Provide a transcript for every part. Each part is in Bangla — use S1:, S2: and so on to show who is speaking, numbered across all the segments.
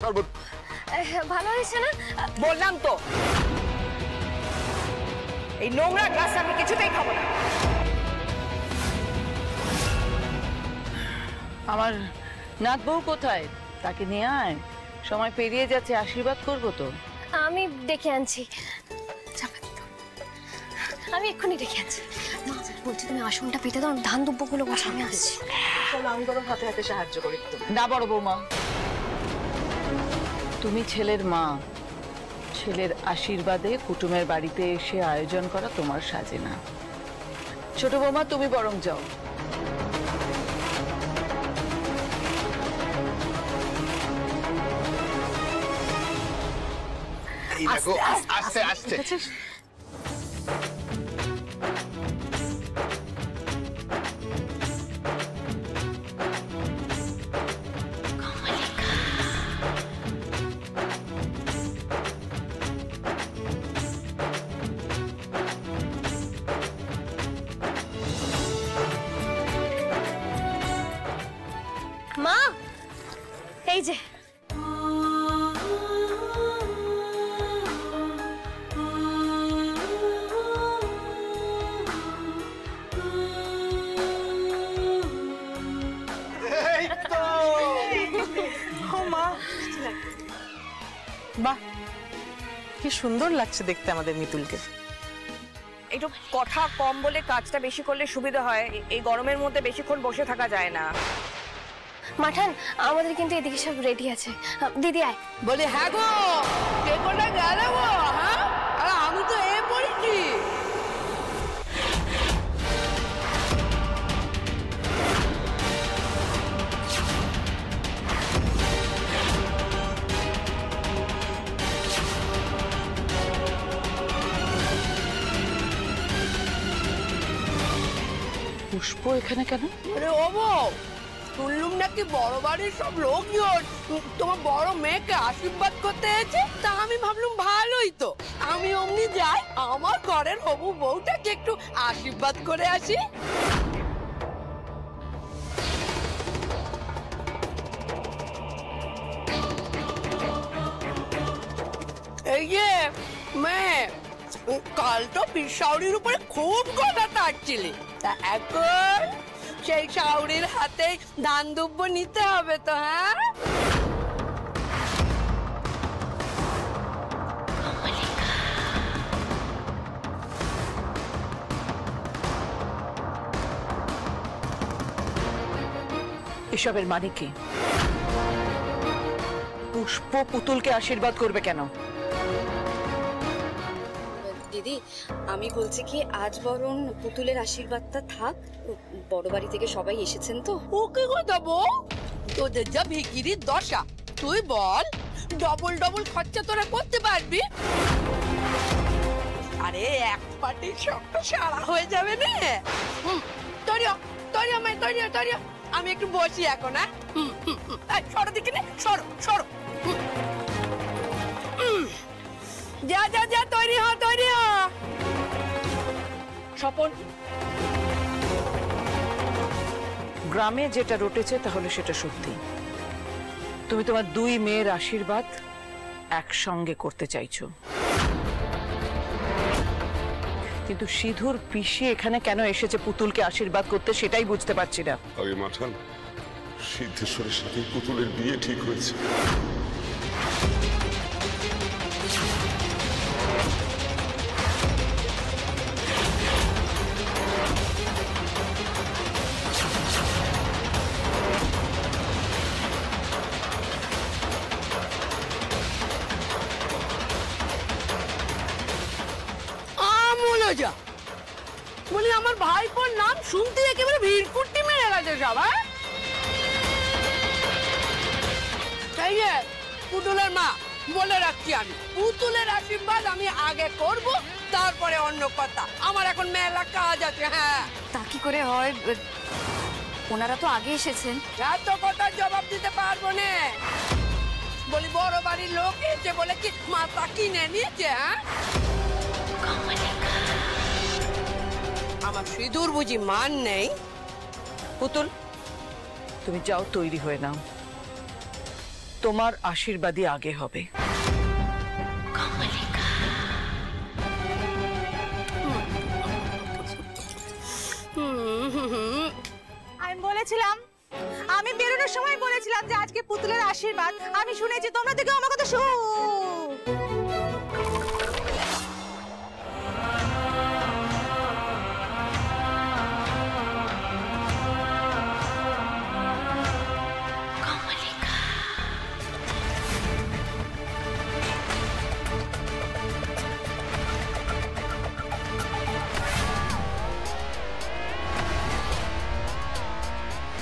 S1: ভালো হয়েছে না?
S2: বললাম তো এই নোংরা গ্লাস আমি কিছুতেই খাবো না।
S3: আমার নাত বউ কোথায়? তাকে নিয়ে আয়, সময় পেরিয়ে যাচ্ছে, আশীর্বাদ করবো তো।
S1: আমি ডেকে আনছি, আমি এক্ষুনি ডেকে আনছি। বলছি তুমি আসনটা পেতে দাও, ধান দুব্বগুলো বসে আমি আসছি।
S2: আমি বরং হাতে হাতে সাহায্য করি।
S3: না বড় বৌমা, তুমি ছেলের মা, ছেলের আশীর্বাদে কুটুমের বাড়িতে এসে আয়োজন করা তোমার সাজে না। ছোট বৌমা তুমি বরং যাও।
S4: আস্তে আস্তে
S1: মা, এই যে
S5: বাহ, কি সুন্দর লাগছে দেখতে আমাদের মিতুলকে।
S2: একটু কথা কম বলে কাজটা বেশি করলে সুবিধা হয়। এই গরমের মধ্যে বেশিক্ষণ বসে থাকা যায় না।
S1: মাঠান, আমাদের কিন্তু এদিকে সব রেডি আছে। দিদি আয়।
S6: বলি হ্যাঁ গো, কে কোথায় গেল গো? হ্যাঁ, আর আমি তো এ পড়েছি।
S3: পুষ্প এখানে কেন?
S6: আরে ও বউ, শুনলুম নাকি বড় বাড়ির সব লোকজন তোমার বড় মেয়েকে আশীর্বাদ করতে এসেছে। তা আমি ভাবলুম ভালোই তো, আমি অমনি যাই, আমার ঘরের হবু বউটাকে একটু আশীর্বাদ করে আসি। এই যে মেয়ে, কাল তো পিসাউরির উপরে খুব কথা তাড়ছিলি, তা এখন সেই শাউরির হাতে ধান দুব্ব নিতে হবে তো? হ্যাঁ,
S3: এসবের মানে কি? পুষ্প পুতুলকে আশীর্বাদ করবে কেন?
S7: দিদি, আমি বলছি কি আজ বরং পুতুলের আশীর্বাদটা থাক, বড় বাড়ি থেকে সবাই এসেছেন তো।
S6: ওকে কথা বল, তোদের যা ভিকিরির দশা, তুই বল ডবল ডবল খরচা তোরা করতে পারবি? আরে এক পার্টি সবটা সারা হয়ে যাবে না। তরিয়া তরিয়া মাই তরিয়া তরিয়া, আমি একটু বসি এখন। হ্যাঁ, সরো দিকে নে, সরো সরো। যা যা যা, তৈরি হ তৈরি হ।
S3: স্বপন, গ্রামে যেটা রটেছে তাহলে সেটা সত্যি। তুমি তোমার দুই মেয়ের আশীর্বাদ একসঙ্গে করতে চাইছো, কিন্তু সিধুর পিসি এখানে কেন এসেছে পুতুলকে আশীর্বাদ করতে সেটাই বুঝতে পারছি না।
S4: আগে মাঠান, সিদ্ধেশ্বরের সাথে পুতুলের বিয়ে ঠিক হয়েছে।
S6: যা বলি, আমার ভাইপোর নাম শুনতে একেবারে ভিড় কুট্টি মেরে গেছে সবাই। তাই যে পুতুলের মা, বলে রাখছি আমি, পুতুলের আশীর্বাদ আমি আগে করব, তারপরে অন্য কথা। আমার এখন মেলা কাজ আছে। হ্যাঁ,
S7: তা কি করে হয়? ওনারা তো আগে এসেছেন।
S6: এত কথার জবাব দিতে পারবো না। বলি বড় বাড়ির লোক এসে বলে কি মাথা কিনে নিয়েছে? হ্যাঁ, আমার সিঁদুর বুঝি মান নেই?
S3: পুতুল, তুমি যাও, তৈরি হয়ে নাও। তোমার আশীর্বাদই আগে হবে।
S8: আমি বলেছিলাম, আমি বেরোনোর সময় বলেছিলাম যে আজকে পুতুলের আশীর্বাদ। আমি শুনেছি, তোমরা তো কেউ আমার কথা শুনো।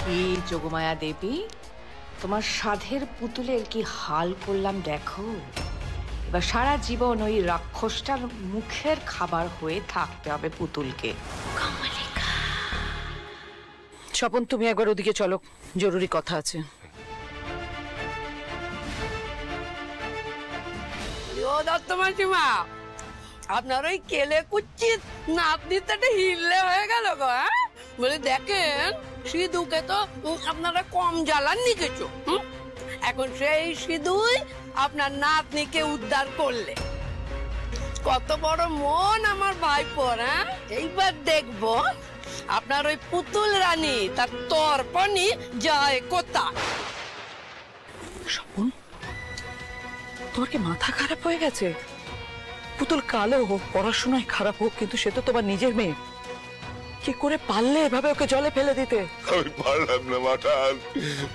S2: কি যোগমায়া দেবী, তোমার সাধের পুতুলের কি হাল করলাম দেখো। এবার সারা জীবন ওই রাক্ষসটার মুখের খাবার হয়ে থাকতে হবে পুতুলকে।
S3: স্বপন, তুমি একবার ওদিকে চলো, জরুরি কথা আছে।
S6: ও দত্ত মাসিমা, আপনার ওই কেলে কুচ্ছিত নাতনিটা হিললে হয়ে গেল গো। হ্যাঁ, বলে দেখেন, সিধুকে তো আপনারা কম জ্বালাননি কিছু। এখন সেই সিধুই আপনার নাতনিকে উদ্ধার করলে। কত বড় মন আমার ভাইপোর। হ্যাঁ, এইবার দেখবো আপনার ওই পুতুল রানী তার তর্পণই যায় কোথায়।
S3: স্বপন, তোমার কি মাথা খারাপ হয়ে গেছে? পুতুল কালো হোক, পড়াশোনায় খারাপ হোক, কিন্তু সে তো তোমার নিজের মেয়ে। কি করে পারলে এভাবে ওকে জলে ফেলে দিতে?
S4: আমি পারলাম না মাঠান,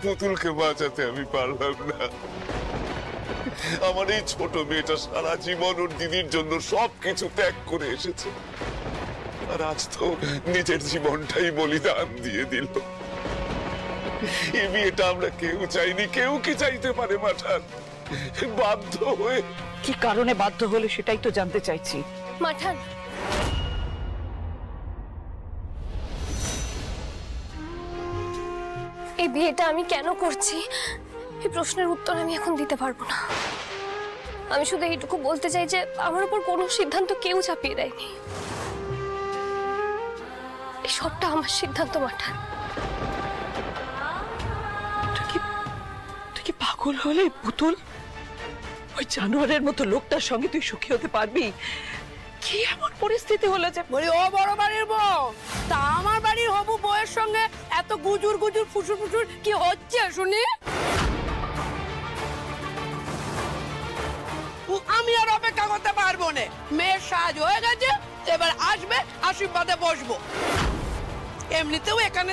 S4: পুতুলকে বাঁচাতে আমি পারলাম না। আমার এই ছোট মেয়েটা সারা জীবন ওর দিদির জন্য সবকিছু ত্যাগ করে এসেছে, আর আজ তো নিজের জীবনটাই বলিদান দিয়ে দিল। এই বিয়েটা আমরা কেউ চাইনি, কেউ কি চাইতে পারে মাঠান? বাধ্য হয়ে।
S3: কি কারণে বাধ্য হলে সেটাই তো জানতে চাইছি।
S1: মাঠান, এই বিয়েটা আমি কেন করছি এই প্রশ্নের উত্তর আমি এখন দিতে পারবো না। আমি শুধু এইটুকু বলতে চাই যে আমার উপর কোনো সিদ্ধান্ত কেউ চাপিয়ে দেয়নি। এই সবটা আমার সিদ্ধান্ত মাঠান।
S3: তুই কি পাগল হলে পুতুল? ওই জানোয়ারের মতো লোকটার সঙ্গে তুই সুখী হতে পারবি? কি এমন পরিস্থিতি হলো যে
S6: বলি ও বড় বাড়ির বউ, তা আমার বাড়ির হবু বউয়ের সঙ্গে এত গুজুর গুজুর ফুসুর ফুসুর কি হচ্ছে শুনি? আমি আর অপেক্ষা করতে পারবো না। মেয়ের সাজ হয়ে গেছে, এবার আসবে, আশীর্বাদে বসবো। এমনিতেও এখানে